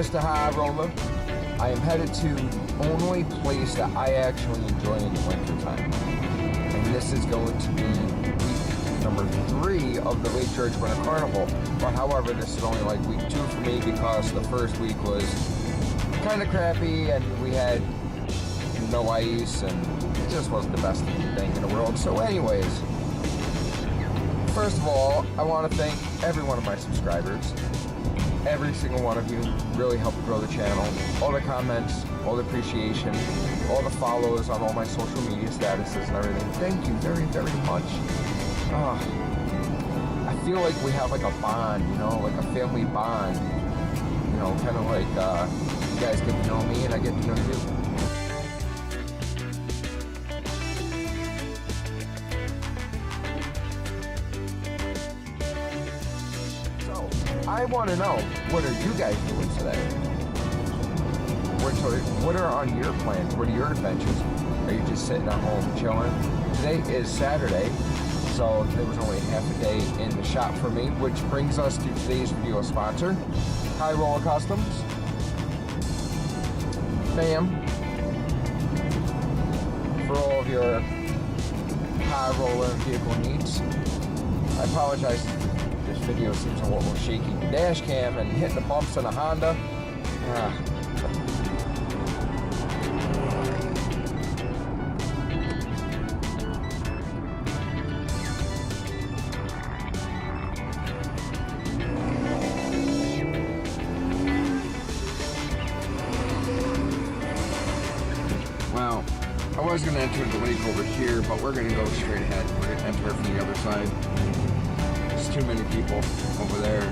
Mr. High Rolla. I am headed to only place that I actually enjoy in the wintertime. And this is going to be week number 3 of the Lake George Winter Carnival. But however, this is only like week 2 for me because the first week was kind of crappy and we had no ice and it just wasn't the best thing in the world. So anyways, first of all, I want to thank every one of my subscribers. Every single one of you really helped grow the channel. All the comments, all the appreciation, all the follows on all my social media statuses and everything. Thank you very, very much. I feel like we have like a bond, you know, like a family bond. You know, kind of like you guys get to know me and I get to know you. I want to know, what are you guys doing today? What are on your plans? What are your adventures? Are you just sitting at home chilling? Today is Saturday, so there was only half a day in the shop for me, which brings us to today's video sponsor, High Rolla Customs. Bam. For all of your high roller vehicle needs. I apologize. This video seems a little shaky. The dash cam and hitting the bumps in a Honda. Well, I was going to enter the lake over here, but we're going to go straight ahead. We're going to enter from the other side. Too many people over there.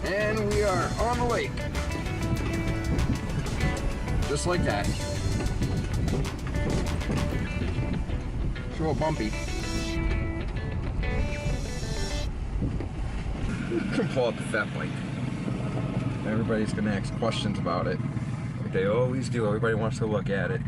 And we are on the lake. Just like that. It's a little bumpy. You can pull out the fat bike. Everybody's gonna ask questions about it. Like they always do. Everybody wants to look at it.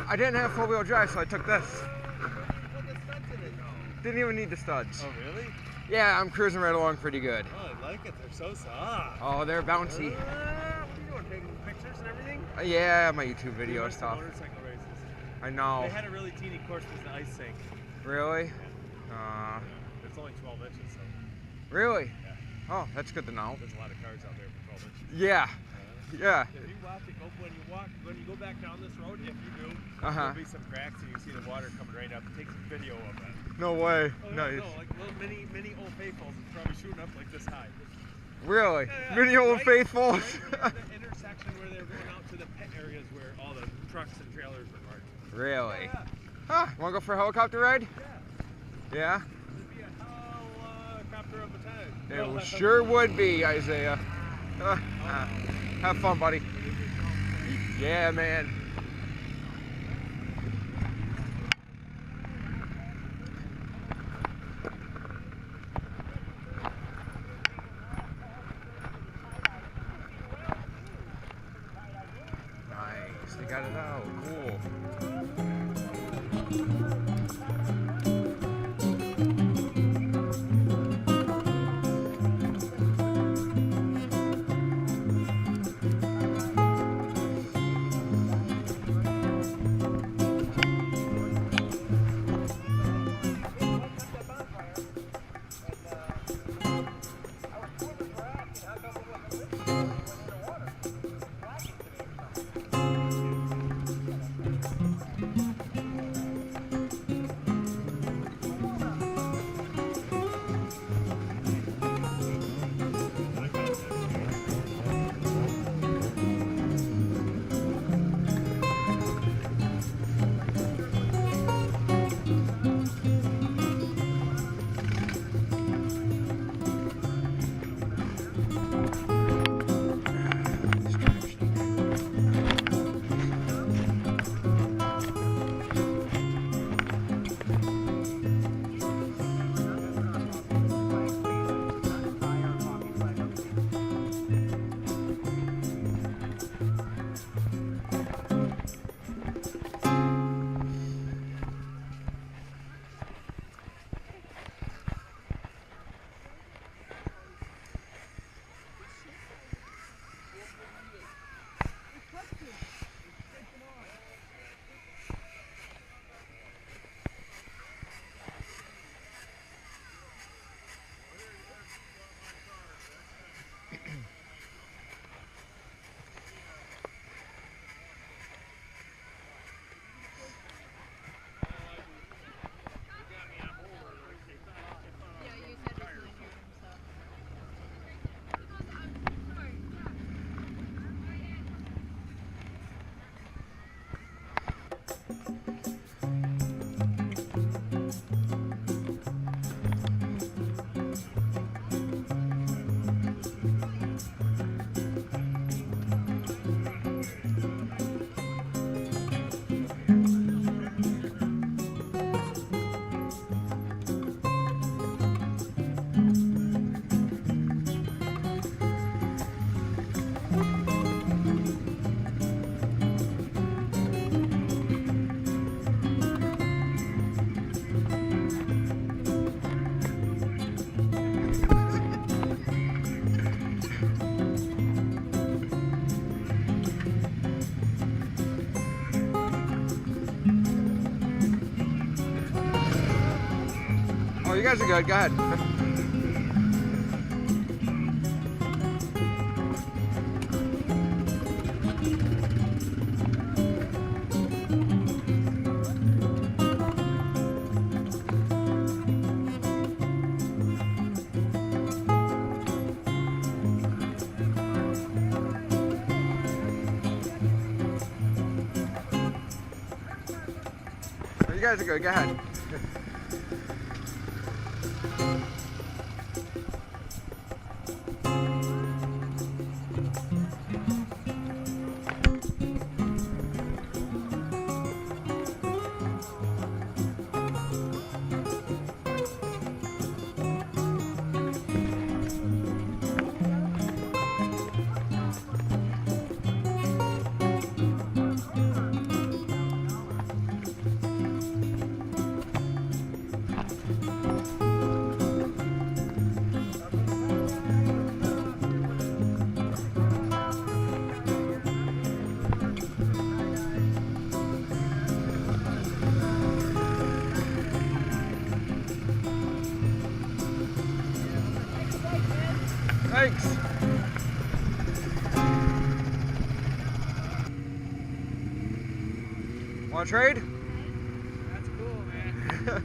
I didn't have 4-wheel drive, so I took this. What the studs in it though? Didn't even need the studs. Oh really? Yeah, I'm cruising right along pretty good. Oh, I like it. They're so soft. Oh, they're bouncy. What are you doing? Taking pictures and everything? Yeah, my YouTube video stuff. Motorcycle races. I know. They had a really teeny course with the ice sink. Really? Yeah. It's only 12 inches, so. Really? Yeah. Oh, that's good to know. There's a lot of cars out there for 12 inches. Yeah. Yeah. If you watch it, when you go back down this road, if you do, Uh-huh. there'll be some cracks and you see the water coming right up. Take some video of that. No way. Oh, Nice. No, like little mini Old Faithfuls. It's probably shooting up like this high. Really? Yeah, Mini Old right, Faithfuls? Right near the intersection where they're going out to the pit areas where all the trucks and trailers were parked. Really? Yeah. Huh? Want to go for a helicopter ride? Yeah. Yeah? It'd be a helicopter of a time. It sure would be, Isaiah. Have fun, buddy. Yeah, man. Oh, you guys are good. Go ahead. Oh, you guys are good. Go ahead. Thanks. Want to trade? That's cool, man.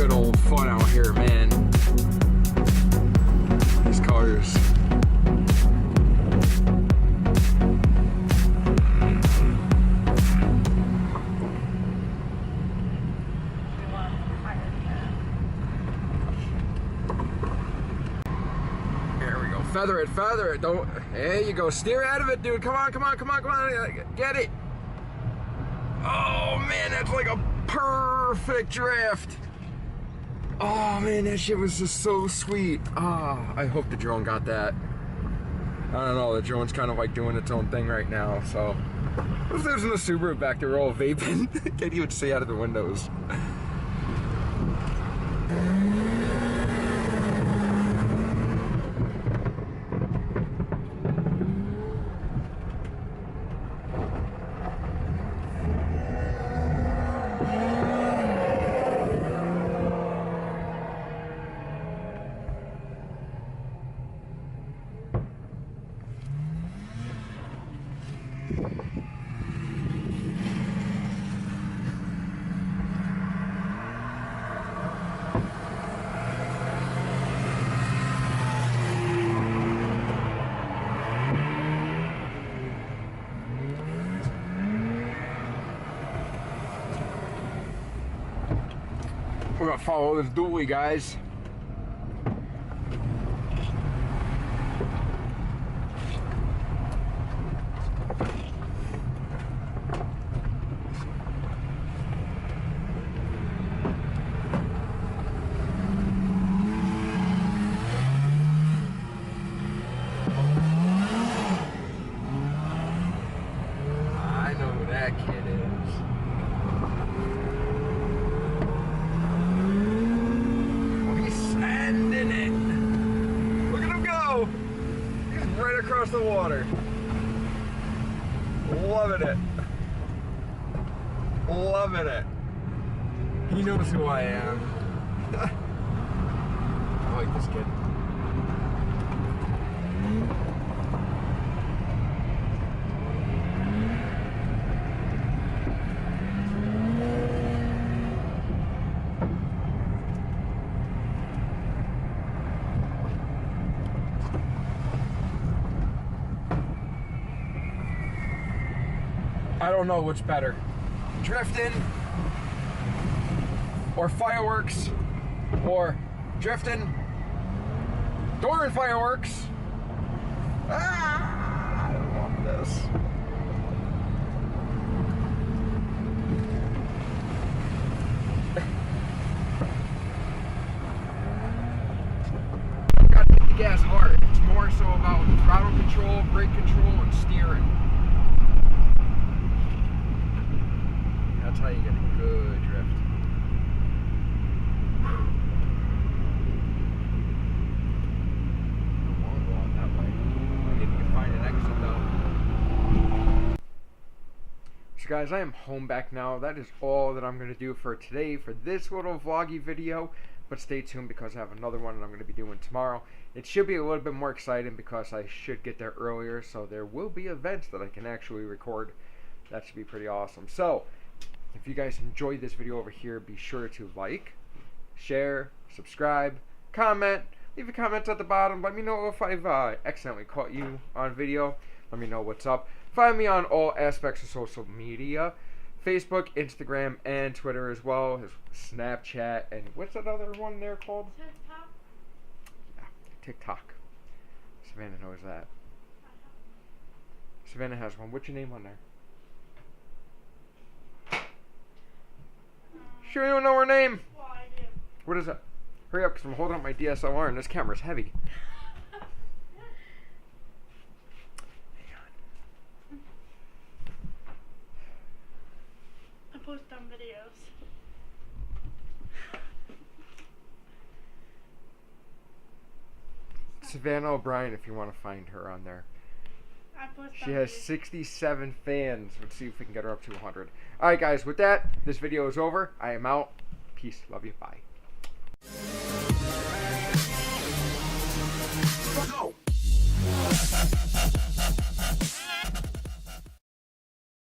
good old fun out here, man. These cars. Feather it, don't, there you go, steer out of it, dude, come on, get it. Oh man, that's like a perfect drift. Oh man, that shit was just so sweet. I hope the drone got that. I don't know, the drone's kind of like doing its own thing right now, so. Those dudes in the Subaru back there all vaping, can't even see out of the windows. We're gonna follow this dually, guys. I know who that kid is. Right across the water. Loving it. Loving it. He knows who I am. I like this kid. I don't know what's better, drifting or fireworks, or drifting during fireworks. I don't want this. Gotta hit the gas hard. It's more so about throttle control, brake control, and steering. That's how you get a good drift. I won't go on that way. I need to find an exit though. So guys, I am home back now. That is all that I'm going to do for today for this little vloggy video. But stay tuned because I have another one that I'm going to be doing tomorrow. It should be a little bit more exciting because I should get there earlier. So there will be events that I can actually record. That should be pretty awesome. So if you guys enjoyed this video over here, be sure to like, share, subscribe, comment, leave a comment at the bottom. Let me know if I've accidentally caught you on video. Let me know what's up. Find me on all aspects of social media. Facebook, Instagram, and Twitter as well as Snapchat. And what's that other one there called? TikTok. Yeah, TikTok. Savannah knows that. Savannah has one. What's your name on there? Sure you don't know her name? Well, I do. What is it? Hurry up, because I'm holding up my DSLR and this camera's heavy. Hang on. I post on videos. Savannah O'Brien, if you want to find her on there. I post She on has videos. 67 fans. Let's see if we can get her up to 100. Alright guys, with that, this video is over. I am out. Peace. Love you. Bye. Go.